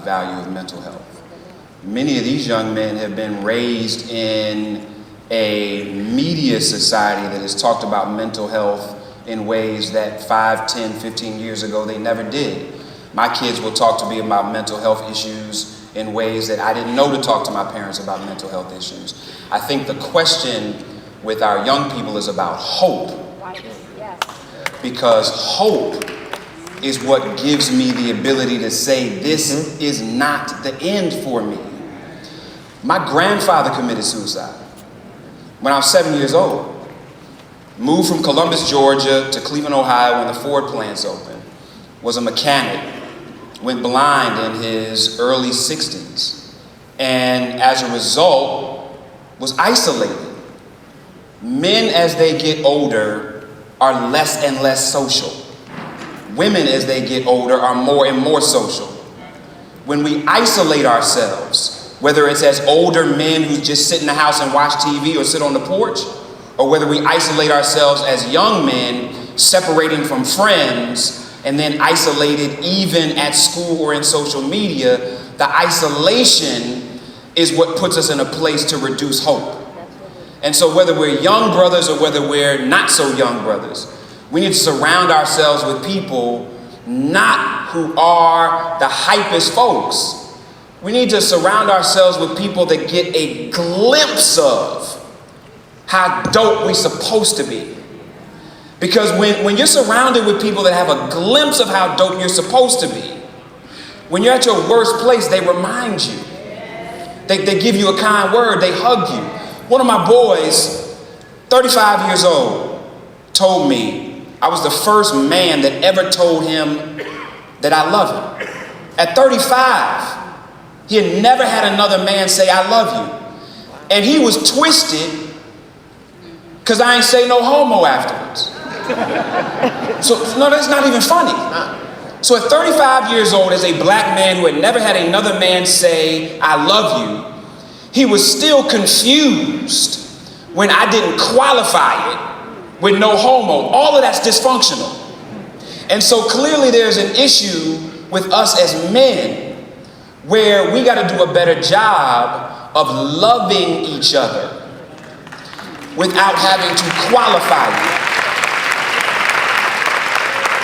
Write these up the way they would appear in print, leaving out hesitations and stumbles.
value of mental health. Many of these young men have been raised in a media society that has talked about mental health in ways that 5, 10, 15 years ago they never did. My kids will talk to me about mental health issues in ways that I didn't know to talk to my parents about mental health issues. I think the question with our young people is about hope. Because hope is what gives me the ability to say this is not the end for me. My grandfather committed suicide when I was 7 years old. Moved from Columbus, Georgia to Cleveland, Ohio when the Ford plants opened. Was a mechanic. Went blind in his early 60s. And as a result, was isolated. Men as they get older are less and less social. Women as they get older are more and more social. When we isolate ourselves, whether it's as older men who just sit in the house and watch TV or sit on the porch, or whether we isolate ourselves as young men, separating from friends, and then isolated even at school or in social media, the isolation is what puts us in a place to reduce hope. And so whether we're young brothers or whether we're not so young brothers, we need to surround ourselves with people not who are the hypest folks. We need to surround ourselves with people that get a glimpse of how dope we're supposed to be. Because when you're surrounded with people that have a glimpse of how dope you're supposed to be, when you're at your worst place, they remind you. They give you a kind word, they hug you. One of my boys, 35 years old, told me I was the first man that ever told him that I love him. At 35, he had never had another man say, I love you. And he was twisted because I ain't say no homo afterwards. So, no, that's not even funny. So at 35 years old, as a black man who had never had another man say, I love you, he was still confused when I didn't qualify it with no homo. All of that's dysfunctional. And so clearly there's an issue with us as men where we got to do a better job of loving each other without having to qualify it.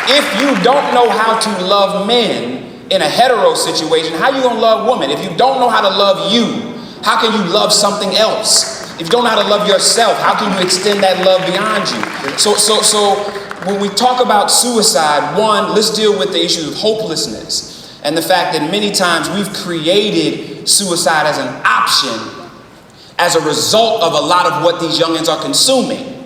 If you don't know how to love men in a hetero situation, how you gonna love women? If you don't know how to love you, how can you love something else? If you don't know how to love yourself, how can you extend that love beyond you? So when we talk about suicide, one, let's deal with the issue of hopelessness and the fact that many times we've created suicide as an option as a result of a lot of what these youngins are consuming.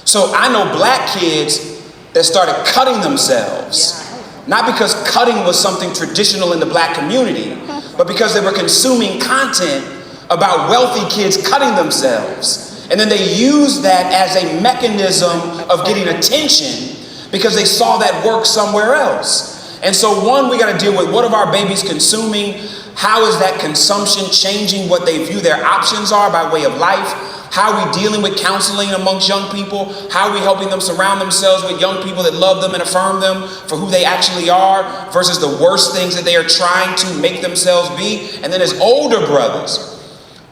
So I know black kids that started cutting themselves, not because cutting was something traditional in the black community, but because they were consuming content about wealthy kids cutting themselves. And then they used that as a mechanism of getting attention because they saw that work somewhere else. And so one, we got to deal with what are our babies consuming? How is that consumption changing what they view their options are by way of life? How are we dealing with counseling amongst young people? How are we helping them surround themselves with young people that love them and affirm them for who they actually are versus the worst things that they are trying to make themselves be? And then as older brothers,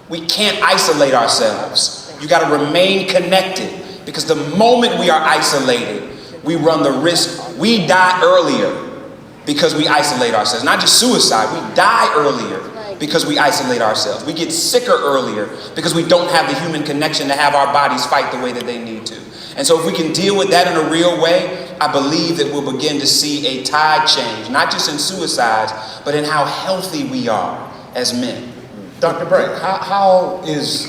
we can't isolate ourselves. You got to remain connected because the moment we are isolated, we run the risk. We die earlier because we isolate ourselves. Not just suicide, we die earlier because we isolate ourselves. We get sicker earlier because we don't have the human connection to have our bodies fight the way that they need to. And so if we can deal with that in a real way, I believe that we'll begin to see a tide change, not just in suicides, but in how healthy we are as men. Dr. Bray, how is